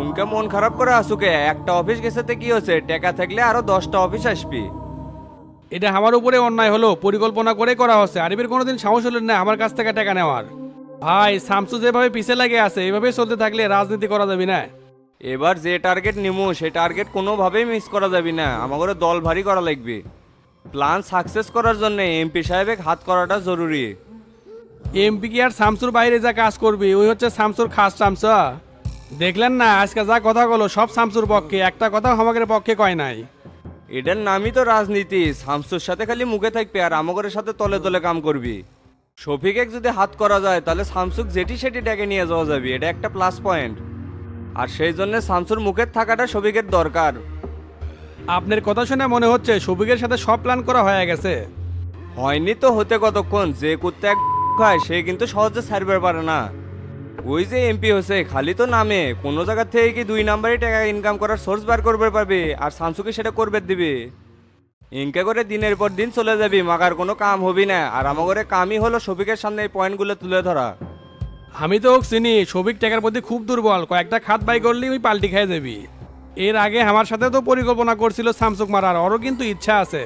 উনকে মন খারাপ করে আসুকে, একটা অফিস গেছেতে কি হচ্ছে, টাকা থাকলে আরো 10টা অফিস আসবি। এটা আমার উপরে অন্যায় হলো, পরিকল্পনা করে করা হচ্ছে। আরিফের কোনোদিন সাহস হলো না আমার কাছ থেকে টাকা নেওয়ার। ভাই শামসু যেভাবে পিছে লাগে আছে এভাবে চলতে থাকলে রাজনীতি করা যাবে না। এবার যে টার্গেট নিমু সেই টার্গেট কোনোভাবেই মিস করা যাবে না, আমাদের দল ভারী করা লাগবে। প্ল্যান সাকসেস করার জন্য এমপি সাহেবের হাত করাটা জরুরি। এমপি কি আর শামসুর বাইরে যা কাজ করবি, ওই হচ্ছে শামসুর খাস চামচা। দেখলেন না আজকে যা কথা বলো সব শামসুর পক্ষে, একটা কথাও আমাদের পক্ষে কয় নাই। এটার নামই তো রাজনীতি, শামসুর সাথে খালি মুখে থাকবি আর আমাদের সাথে তলে তলে কাম করবি। শফিকে যদি হাত করা যায় তাহলে শামসুক যেটি সেটি ডেকে নিয়ে যাওয়া যাবে, এটা একটা প্লাস পয়েন্ট। আর সেই জন্য শামসুর মুখের থাকাটা শফিকের দরকার। আপনার কথা শুনে মনে হচ্ছে শফিকের সাথে সব প্ল্যান করা হয়ে গেছে। হয়নি তো হতে কতক্ষণ, যে কুত্তে এক খায় সে কিন্তু সহজে ছাড়বে পারে না। ওই যে এমপি হয়েছে খালি তো নামে, কোনো জায়গা থেকে কি 2 নাম্বারই টাকা ইনকাম করার সোর্স বার করবে পারবে, আর শামসুকে সেটা করবে দিবে। ইনকা করে দিনের পর দিন চলে যাবি, মাগার কোনো কাম হবি না। আর আমাদের কামই হলো শফিকের সামনে এই পয়েন্টগুলো তুলে ধরা। আমি তো ওকে চিনি, শফিক টাকার প্রতি খুব দুর্বল, কয়েকটা খাত বাই করলেই ওই পাল্টি খেয়ে যাবি। এর আগে আমার সাথে তো পরিকল্পনা করছিল শামসুক মারার, ওরও কিন্তু ইচ্ছা আছে।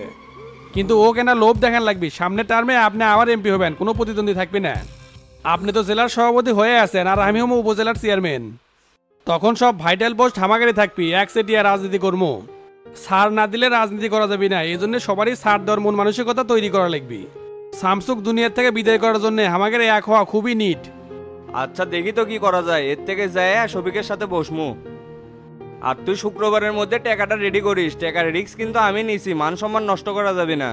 কিন্তু ও কেনা লোভ দেখান লাগবে, সামনে টার্মে আপনি আবার এমপি হবেন, কোনো প্রতিদ্বন্দ্বী থাকবি না। আপনি তো জেলার সভাপতি হয়ে আছেন আর আমি হবো উপজেলার চেয়ারম্যান। তখন সব ভাইটাল পোস্ট হামাগারি থাকবি, একচেটিয়া রাজনীতি করবো। সার না দিলে রাজনীতি করা যাবে না, এই জন্য সবারই সার দেওয়ার মন মানসিকতা তৈরি করা লাগবে। শামসুক দুনিয়ার থেকে বিদায় করার জন্য আমাদের এক হওয়া খুবই নিট। আচ্ছা দেখি তো কি করা যায়, এর থেকে যায় শফিকের সাথে বসমু। আর তুই শুক্রবারের মধ্যে টাকাটা রেডি করিস, টাকার রিস্ক কিন্তু আমি নিছি, মান সম্মান নষ্ট করা যাবে না।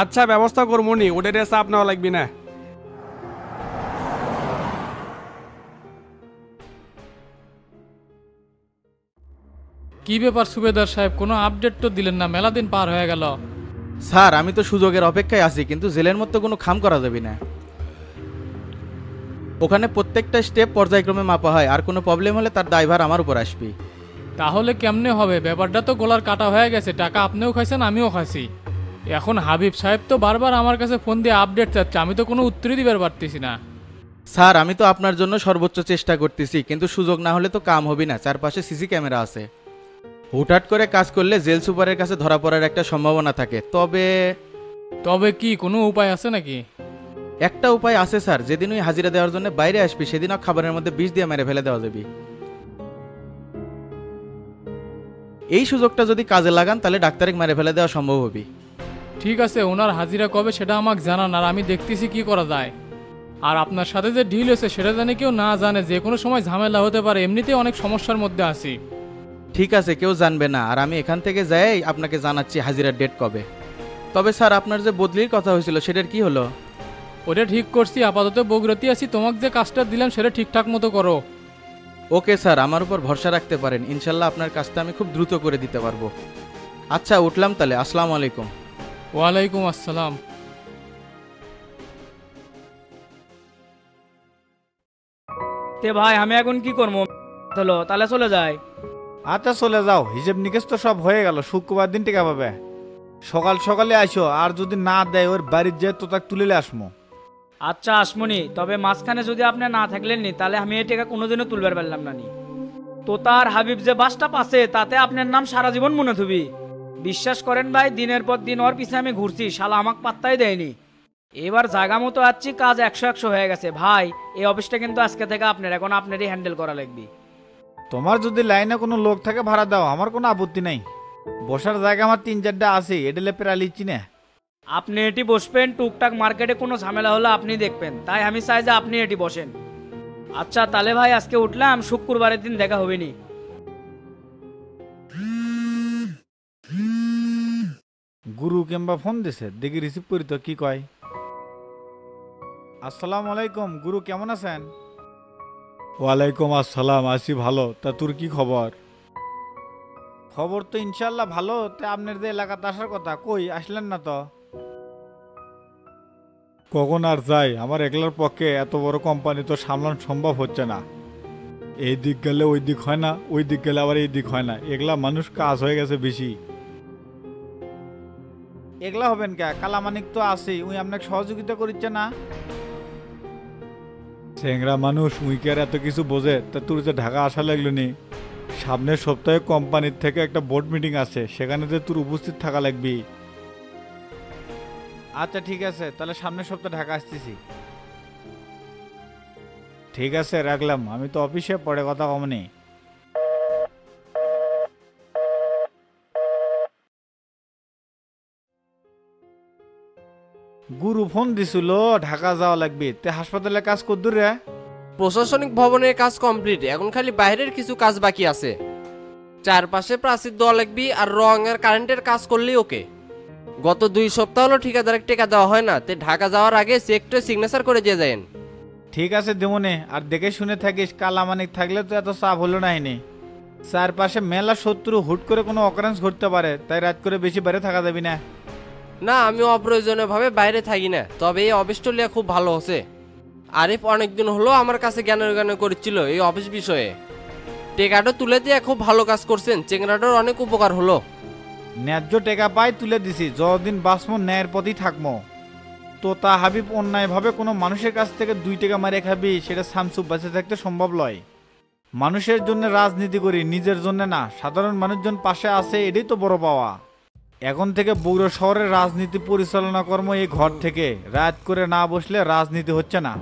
আচ্ছা ব্যবস্থা করবো নি, ওদের চাপ নেওয়া লাগবে না। কি ব্যাপার সুবেদার সাহেব, কোনো আপডেট তো দিলেন না, মেলা দিন পার হয়ে গেল। স্যার আমি তো সুযোগের অপেক্ষায় আছি, কিন্তু জেলের মতো কোনো খাম করা যাবে না। ওখানে প্রত্যেকটা স্টেপ পর্যায়ক্রমে মাপা হয়, আর কোনো প্রবলেম হলে তার দায়ভার আমার উপর আসবে। তাহলে কেমনে হবে, ব্যাপারটা তো গোলার কাটা হয়ে গেছে, টাকা আপনিও খাইছেন আমিও খাইছি। এখন হাবিব সাহেব তো বারবার আমার কাছে ফোন দিয়ে আপডেট চাচ্ছে, আমি তো কোনো উত্তরই দিবার পারতেছি না। স্যার আমি তো আপনার জন্য সর্বোচ্চ চেষ্টা করতেছি, কিন্তু সুযোগ না হলে তো কাম হবে না। চারপাশে সিসি ক্যামেরা আছে, হুটহাট করে কাজ করলে জেল সুপারের কাছে ধরা পড়ার একটা সম্ভাবনা থাকে। তবে তবে কি কোনো উপায় আছে নাকি? একটা উপায় আছে স্যার, যেদিন ওই হাজিরা দেওয়ার জন্য বাইরে আসবি সেদিনও খাবারের মধ্যে বিষ দিয়ে মেরে ফেলে দেওয়া যাবে। এই সুযোগটা যদি কাজে লাগান তাহলে ডাক্তারে মেরে ফেলে দেওয়া সম্ভব হবে। ঠিক আছে, ওনার হাজিরা কবে সেটা আমাকে জানান, আর আমি দেখতেছি কি করা যায়। আর আপনার সাথে যে ডিল হয়েছে সেটা জানি কেউ না জানে, যে কোনো সময় ঝামেলা হতে পারে, এমনিতেই অনেক সমস্যার মধ্যে আছি। ঠিক আছে, কেউ জানবে না। আর আমি এখান থেকে যাই আপনাকে জানাচ্ছি হাজিরার ডেট কবে। তবে স্যার আপনার যে বদলির কথা হয়েছিল সেটার কি হলো? ওটা ঠিক করছি, আপাতত বগুড়াতে আছি, তোমাকে যে কাজটা দিলাম সেটা ঠিকঠাক মতো করো। ওকে স্যার, আমার উপর ভরসা রাখতে পারেন, ইনশাল্লাহ আপনার কাজটা আমি খুব দ্রুত করে দিতে পারবো। আচ্ছা উঠলাম তাহলে, আসসালামু আলাইকুম। ওয়ালাইকুম আসসালাম। তে ভাই আমি এখন কি করবো? হলো তাহলে চলে যাই। আচ্ছা চলে যাও, হিসেব নিকেশ তো সব হয়ে গেল, শুক্রবার দিন টেকা পাবে। সকাল সকালে আইসো, আর যদি না দেয় ওর বাড়ির যে তো তাকে তুলে আসমো। আচ্ছা আসমনি, তবে মাঝখানে যদি আপনি না থাকলেন নি তাহলে আমি এই টাকা কোনোদিনও তুলবার পারলাম না নি। তো তার হাবিব যে বাসটা পাশে তাতে আপনার নাম সারা জীবন মনে থুবি। বিশ্বাস করেন ভাই, দিনের পর দিন ওর পিছনে আমি ঘুরছি, শালা আমাকে পাত্তাই দেয়নি। এবার জায়গা মতো আছি, কাজ 100-100 হয়ে গেছে ভাই। এই অফিসটা কিন্তু আজকে থেকে আপনার, এখন আপনারই হ্যান্ডেল করা লাগবে। তোমার যদি লাইনে কোনো লোক থাকে ভাড়া দাও, আমার কোনো আপত্তি নাই। বসার জায়গা আমার 3-4টা আছে, এডেলে প্রায় লিচ্ছি না। আপনি এটি বসবেন, টুকটাক মার্কেটে কোনো ঝামেলা হলে আপনি দেখবেন, তাই আমি চাই যে আপনি এটি বসেন। আচ্ছা তাহলে ভাই আজকে উঠলাম, শুক্রবারের দিন দেখা হবে নি। গুরু কিংবা ফোন দিছে, দেখি রিসিভ করি তো কি কয়। আসসালামু আলাইকুম গুরু, কেমন আছেন? ওয়ালাইকুম আসসালাম, আছি ভালো। তা তোর কি খবর? খবর তো ইনশাল্লাহ ভালো। তা আপনার যে এলাকাতে আসার কথা, কই আসলেন না তো? কখন আর যাই, আমার একলার পক্ষে এত বড় কোম্পানি তো সামলানো সম্ভব হচ্ছে না। এই দিক গেলে ওই দিক হয় না, ওই দিক গেলে আবার এই দিক হয় না। এগুলা মানুষ কাজ হয়ে গেছে বেশি। এগুলা হবেন কে, কালামানিক তো আছেই, উনি আপনাকে সহযোগিতা করছে না। চেংরা মানুষ উইকের এত কিছু বোঝে, তা তোর যে ঢাকা আসা লাগলো নি? সামনের সপ্তাহে কোম্পানির থেকে একটা বোর্ড মিটিং আছে, সেখানে যে তোর উপস্থিত থাকা লাগবি। আচ্ছা ঠিক আছে, তাহলে সামনের সপ্তাহে ঢাকা আসতেছি। ঠিক আছে রাখলাম, আমি তো অফিসে পরে কথা কমনি। গুরু ফোন দিছিল ঢাকা যাওয়া লাগবে, তে হাসপাতালে কাজ করদূর রে? প্রশাসনিক ভবনের কাজ কমপ্লিট, এখন খালি বাইরের কিছু কাজ বাকি আছে। চারপাশে প্রাচীর দেওয়া লাগবি আর রং আর কারেন্টের কাজ করলেই ওকে। গত 2 সপ্তাহ হলো ঠিকাদারের টেকা দেওয়া হয় না, তে ঢাকা যাওয়ার আগে চেকটা সিগনেচার করে দিয়ে যায়েন। ঠিক আছে দেমনে, আর দেখে শুনে থাকিস, কালামানিক থাকলে তো এত চাপ হলো না এনে। চারপাশে মেলা শত্রু, হুট করে কোনো অকারেন্স ঘটতে পারে, তাই রাত করে বেশি বাইরে থাকা যাবি না। না, আমি অপ্রয়োজনীয়ভাবে বাইরে থাকি না, তবে এই অফিসটা লিয়া খুব ভালো হচ্ছে। আরিফ অনেকদিন হলো আমার কাছে জ্ঞান করছিল এই অফিস বিষয়ে। টেকাটা তুলে দিয়ে খুব ভালো কাজ করছেন, চেংরাটার অনেক উপকার হলো। ন্যায্য টেকা পাই তুলে দিছি, যতদিন বাঁচমো ন্যায়ের পথই থাকবো। তো তা হাবিব, অন্যায়ভাবে কোনো মানুষের কাছ থেকে 2 টাকা মারে খাবি, সেটা শামসুব বেঁচে থাকতে সম্ভব নয়। মানুষের জন্য রাজনীতি করি, নিজের জন্য না। সাধারণ মানুষজন পাশে আছে, এটাই তো বড় পাওয়া। এখন থেকে বগুড়া শহরের রাজনীতি পরিচালনা কর্ম এই ঘর থেকে। রাত করে না বসলে রাজনীতি হচ্ছে না।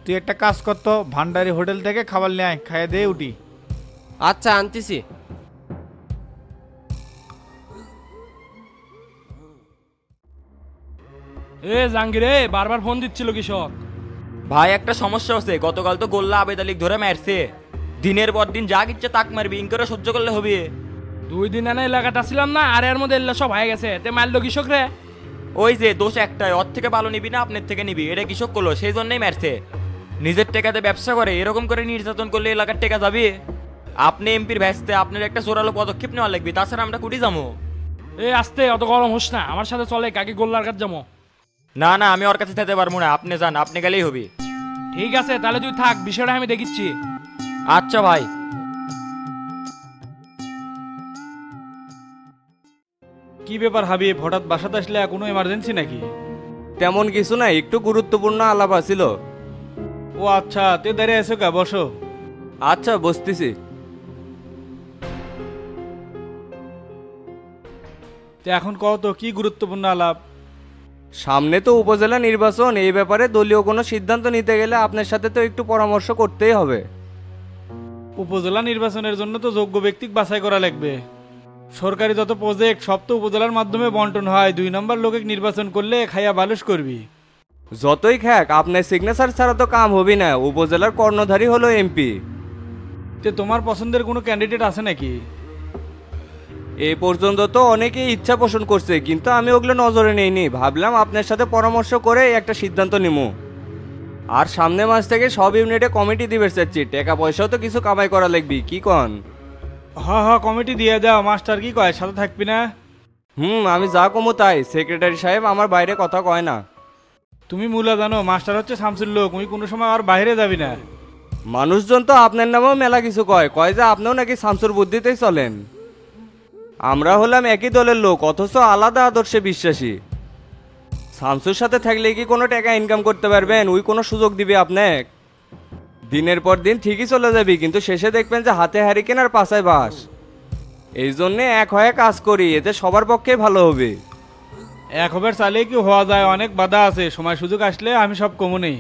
তুই একটা কাজ করতো, ভান্ডারি হোটেল থেকে খাবার নিয়ে আয়, খাইয়ে দিয়ে উঠি। আচ্ছা, আনতেছি। এ জাঙ্গির, বারবার ফোন দিচ্ছিল কৃষক। ভাই একটা সমস্যা হচ্ছে, গতকাল তো গোল্লা আবেদ আলীক ধরে মারছে। দিনের পর দিন যা ইচ্ছে তাক মারবি, ইন করে সহ্য করলে হবে? 2 দিন আনা এলাকাটা ছিলাম না, আর এর মধ্যে এল্লা সব হয়ে গেছে, তে মারলো কৃষক রে। ওই যে দোষ একটাই, ওর থেকে ভালো নিবি না আপনার থেকে নিবি, এটা কৃষক করলো, সেই জন্যই মারছে। নিজের টেকাতে ব্যবসা করে, এরকম করে নির্যাতন করলে এলাকার টেকা যাবে? আপনি এমপির ভ্যাসতে আপনার একটা জোরালো পদক্ষেপ নেওয়া লাগবে, তাছাড়া আমরা কুটি যাবো। এ আস্তে, অত গরম হোস না, আমার সাথে চলে, কাকে গোল্লার কাছে যাবো। না না, আমি ওর কাছে যেতে পারবো না, আপনি যান, আপনি গেলেই হবে। ঠিক আছে, তাহলে তুই থাক, বিষয়টা আমি দেখিচ্ছি। আচ্ছা ভাই। কি ব্যাপার হাবিব, হঠাৎ বাসাতে আসলে? কোনো এমার্জেন্সি নাকি? তেমন কিছু না, একটু গুরুত্বপূর্ণ আলাপ আছিল। ও আচ্ছা, তে দাঁড়িয়ে আছো কা? বসো। আচ্ছা বসতেছি। তে এখন কত কি গুরুত্বপূর্ণ আলাপ? সামনে তো উপজেলা নির্বাচন, এই ব্যাপারে দলীয় কোনো সিদ্ধান্ত নিতে গেলে আপনার সাথে তো একটু পরামর্শ করতেই হবে। উপজেলা নির্বাচনের জন্য তো যোগ্য ব্যক্তি বাছাই করা লাগবে। সরকারি যত প্রজেক্ট সব তো উপজেলার মাধ্যমে বন্টন হয়, 2 নম্বর লোকে নির্বাচন করলে খাইয়া বালুস করবি। যতই খ্যাক, আপনার সিগনেচার ছাড়া তো কাম হবে না। উপজেলার কর্ণধারী হলো এমপি। তে তোমার পছন্দের কোনো ক্যান্ডিডেট আছে নাকি? এই পর্যন্ত তো অনেকেই ইচ্ছা পোষণ করছে, কিন্তু আমি ওগুলো নজরে নেইনি। ভাবলাম আপনার সাথে পরামর্শ করে একটা সিদ্ধান্ত নিব। আর সামনে মাস থেকে সব ইউনিটে কমিটি দিবে চাচ্ছি, টাকা পয়সাও তো কিছু কামাই করা লাগবে, কি কন? হ কমিটি দিয়ে দাও। মাস্টার কি কয়, সাথে থাকবি না? আমি যা কমু তাই। সেক্রেটারি সাহেব আমার বাইরে কথা কয় না। তুমি মুলা জানো, মাস্টার হচ্ছে শামসুর লোক, উনি কোনো সময় আর বাইরে যাবি না। মানুষজন তো আপনার নামেও মেলা কিছু কয় কয় যে আপনিও নাকি শামসুর বুদ্ধিতেই চলেন। আমরা হলাম একই দলের লোক, অথচ আলাদা আদর্শে বিশ্বাসী। শামসুর সাথে থাকলে কি কোনো টাকা ইনকাম করতে পারবেন? ওই কোনো সুযোগ দিবে আপনাকে? দিনের পর দিন ঠিকই চলে যাবি, কিন্তু শেষে দেখবেন যে হাতে হারিকেন আর পাছায় বাস। এই জন্যে এক হয়ে কাজ করি, এতে সবার পক্ষেই ভালো হবে। এক হবার চালে কি হওয়া যায়, অনেক বাধা আছে, সময় সুযোগ আসলে আমি সব কমু নেই।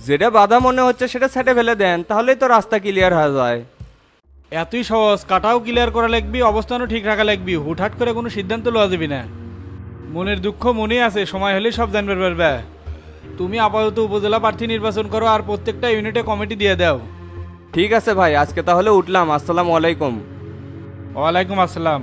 যেটা বাধা মনে হচ্ছে সেটা ছেটে ফেলে দেন, তাহলেই তো রাস্তা ক্লিয়ার হয়ে যায়। এতই সহজ, কাটাও ক্লিয়ার করা লাগবি, অবস্থানও ঠিক রাখা লাগবি, হুটহাট করে কোনো সিদ্ধান্ত লওয়া যাবি না। মনের দুঃখ মনেই আছে, সময় হলেই সব জানবে পারবে। তুমি আপাতত উপজেলা প্রার্থী নির্বাচন করো আর প্রত্যেকটা ইউনিটে কমিটি দিয়ে দাও। ঠিক আছে ভাই, আজকে তাহলে উঠলাম। আসসালামু আলাইকুম। ওয়ালাইকুম আসসালাম।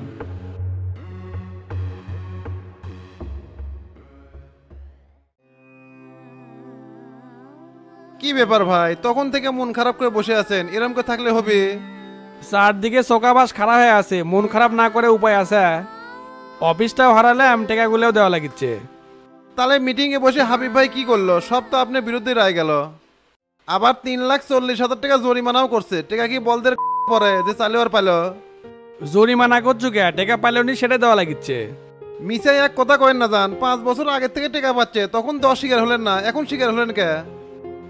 কি ব্যাপার ভাই, তখন থেকে মন খারাপ করে বসে আছেন? এরম করে থাকলে হবে? চারদিকে চোকাবাস খারাপ হয়ে আছে, মন খারাপ না করে উপায় আছে? অফিসটাও হারালে টেকাগুলোও দেওয়া লাগিচ্ছে। তাহলে মিটিং এ বসে হাবিব ভাই কি করলো? সব তো আপনার বিরুদ্ধে রায় গেল। আবার 3,40,000 টাকা জরিমানাও করছে। টাকা কি বলদের পরে যে চালু আর পাইলো? জরিমানা করছো কে? টেকা পাইলনি সেটা দেওয়া লাগিচ্ছে। মিসাই এক কথা কয়েন না যান, 5 বছর আগে থেকে টাকা পাচ্ছে, তখন তো অস্বীকার হলেন না, এখন স্বীকার হলেন কে?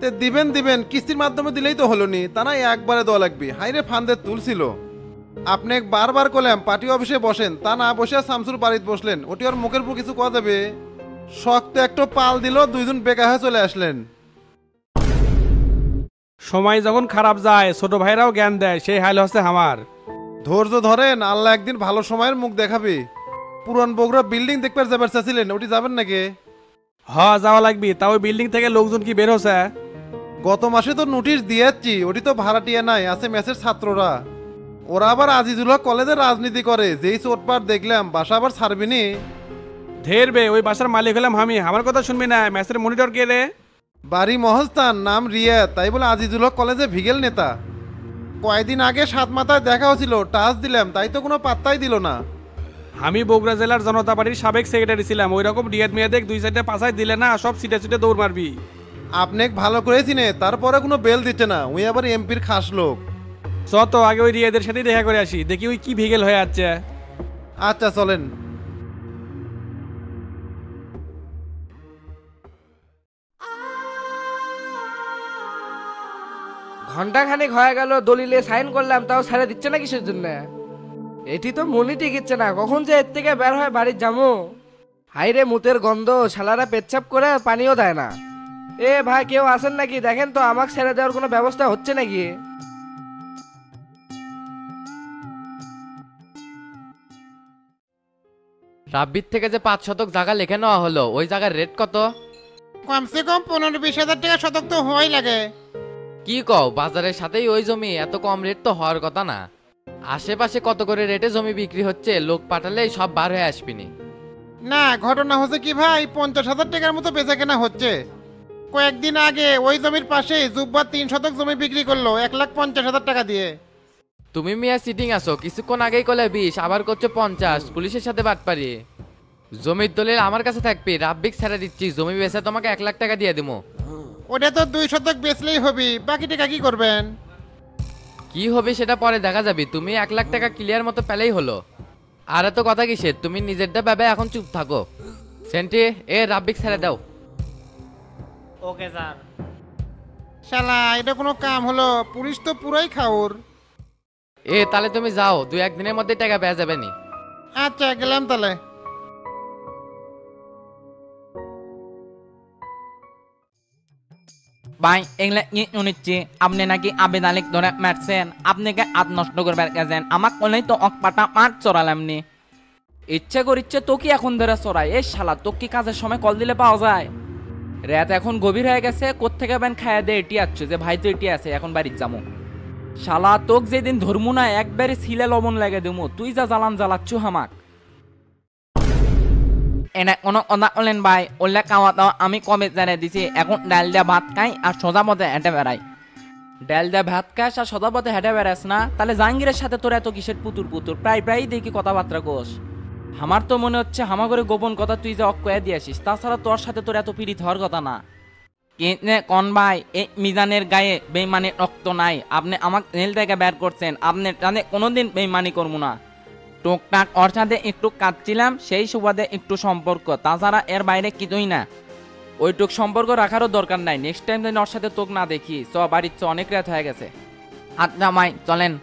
তে দিবেন দিবেন কিস্তির মাধ্যমে দিলেই তো হলো নি, তা না একবারে দেওয়া লাগবে। হাইরে ফান্দের তুলছিল। আপনি বারবার করলাম পার্টি অফিসে বসেন, তা না বসে শামসুর বাড়িতে বসলেন। ওটি ওর মুখের উপর কিছু কথা যাবে? শক্ত একটু পাল দিল, দুইজন বেকা হয়ে চলে আসলেন। সময় যখন খারাপ যায় ছোট ভাইরাও জ্ঞান দেয়, সেই হাল হচ্ছে আমার। ধৈর্য ধরেন, আল্লাহ একদিন ভালো সময়ের মুখ দেখাবে। পুরান বগুড়া বিল্ডিং দেখতে যাবার চাচ্ছিলেন, ওটি যাবেন নাকি? যাওয়া লাগবি। তা ওই বিল্ডিং থেকে লোকজন কি বের হচ্ছে? গত মাসে তো নোটিশ দিয়েছি, ওটি তো ভাড়াটিয়া নাই, আছে মেসের ছাত্ররা। ওরা আবার আজিজুল হক কলেজে রাজনীতি করে, যেই চোটপাট দেখলাম বাসা আবার ছাড়বিনি। ধেরবে, ওই বাসার মালিক হলাম আমি, আমার কথা শুনবি না? ম্যাচের মনিটর কে রে? বাড়ি মহস্তান, নাম রিয়া, তাই বলে আজিজুল হক কলেজে ভিগেল নেতা। কয়েকদিন আগে সাত মাথায় দেখা হয়েছিল, টাচ দিলাম, তাই তো কোনো পাত্তাই দিল না। আমি বগুড়া জেলার জনতা পার্টির সাবেক সেক্রেটারি ছিলাম, ওই রকম রিয়াদ মিয়াদেক দুই সাইডে পাশায় দিলে না সব সিটে সিটে দৌড় মারবি। আপনি ভালো করেছি নে, তারপরে কোনো বেল দিচ্ছে না, ওই আবার এমপির খাস লোক। তো আগে ওই রিয়াদের সাথে দেখা করে আসি, দেখি ওই কি ভিগেল হয়ে যাচ্ছে। আচ্ছা চলেন। ঘন্টাখানেক হয়ে গেল দলিলে সাইন করলাম, তাও ছেড়ে দিচ্ছে না কিসের জন্য? এটি তো মনি টিকিচ্ছে না, কখন যে এর থেকে বের হয় বাড়ির জামু। হাইরে মুতের গন্ধ, শালারা পেচ্ছাপ করে পানিও দেয় না। এ ভাই কেউ আসেন নাকি? দেখেন তো আমাকে ছেড়ে দেওয়ার কোনো ব্যবস্থা হচ্ছে নাকি? রাব্বির থেকে যে 5 শতক জায়গা লিখে নেওয়া হলো, ওই জায়গার রেট কত? কমসে কম 15-20 হাজার টাকা শতক তো হওয়াই লাগে। কি কও, বাজারের সাথেই ওই জমি, এত কম রেট তো হওয়ার কথা না। আশেপাশে কত করে রেটে জমি বিক্রি হচ্ছে, লোক পাঠালেই সব বার হয়ে আসবিনি। না, ঘটনা হচ্ছে কি ভাই, 50,000 টাকার মতো বেচা কেনা হচ্ছে। কয়েকদিন আগে ওই জমির পাশে জুব্বা 3 শতক জমি বিক্রি করলো 1,50,000 টাকা দিয়ে। তুমি মিয়া সিটিং আসো, কিছুক্ষণ আগেই কলে 20, আবার করছো 50, পুলিশের সাথে বাটপারি। জমির দলিল আমার কাছে থাকবি, রাব্বিক ছেড়ে দিচ্ছি, জমি বেচে তোমাকে 1 লাখ টাকা দিয়ে দিবো। ওটা তো 2 শতক বেচলেই হবে, বাকি টাকা কি করবেন? কি হবে সেটা পরে দেখা যাবে, তুমি 1 লাখ টাকা ক্লিয়ার মতো পেলেই হলো। আর এত কথা কিসের, তুমি নিজেরটা ভেবে এখন চুপ থাকো। সেন্টি, এ রাব্বিক ছেড়ে দাও। Okay sir. শালা এটা কোনো কাম হলো? পুলিশ তো পুরাই খাওর। তাহলে তুমি যাও, 2-1 দিনের মধ্যে টাকা পেয়ে যাবে নি। আচ্ছা গেলাম তাহলে। ভাই এগুলা কি শুনেছি আপনি নাকি আবেদ আলিক ধরে মারছেন? আপনি কে আত নষ্ট করবার গেছেন? আমাক বলেই তো অকপাটা মাঠ চড়ালামনি। ইচ্ছে করিচ্ছে তো কি এখন ধরে চড়াই? এই শালা তো কি কাজের সময় কল দিলে পাওয়া যায়? রাত এখন গভীর হয়ে গেছে, কোত্থেকে বেন খায়া দে এটি আসছে যে ভাই তো এটি আছে, এখন বাড়ির যাবো। শালা তোক যেদিন ধরমু না একবারে ছিলে লবণ লাগে দেবো, তুই যা জ্বালান জ্বালাচ্ছু হামাক। এনে কোনো কথা বলেন ভাই, ওল্লা খাওয়া দাওয়া আমি কবে জানিয়ে দিছি। এখন ডাল দিয়ে ভাত খাই আর সোজা পথে হেঁটে বেড়াই। ডাল দিয়ে ভাত খাস আর সোজা পথে হেঁটে বেড়াস না, তাহলে জাহাঙ্গীরের সাথে তোর এত কিসের পুতুর পুতুর? প্রায় দেখি কথাবার্তা কোষ। আমার তো মনে হচ্ছে হামাগরে গোপন কথা তুই যে অক্ষয়ে দিয়ে আসিস, তাছাড়া তোর সাথে তোর এত পীড়িত হওয়ার কথা না। কে কন ভাই, এই মিজানের গায়ে বেইমানের রক্ত নাই? আপনি আমাকে জেল থেকে বের করছেন, আপনি টানে কোনোদিন বেইমানি করবো না। টুকটাক ওর সাথে একটু কাটছিলাম, সেই সুবাদে একটু সম্পর্ক, তাছাড়া এর বাইরে কিছুই না। ওইটুক সম্পর্ক রাখারও দরকার নাই। নেক্সট টাইম যেন ওর সাথে তোক না দেখি। চ বাড়ির চ, অনেক রাত হয়ে গেছে। আচ্ছা ভাই চলেন।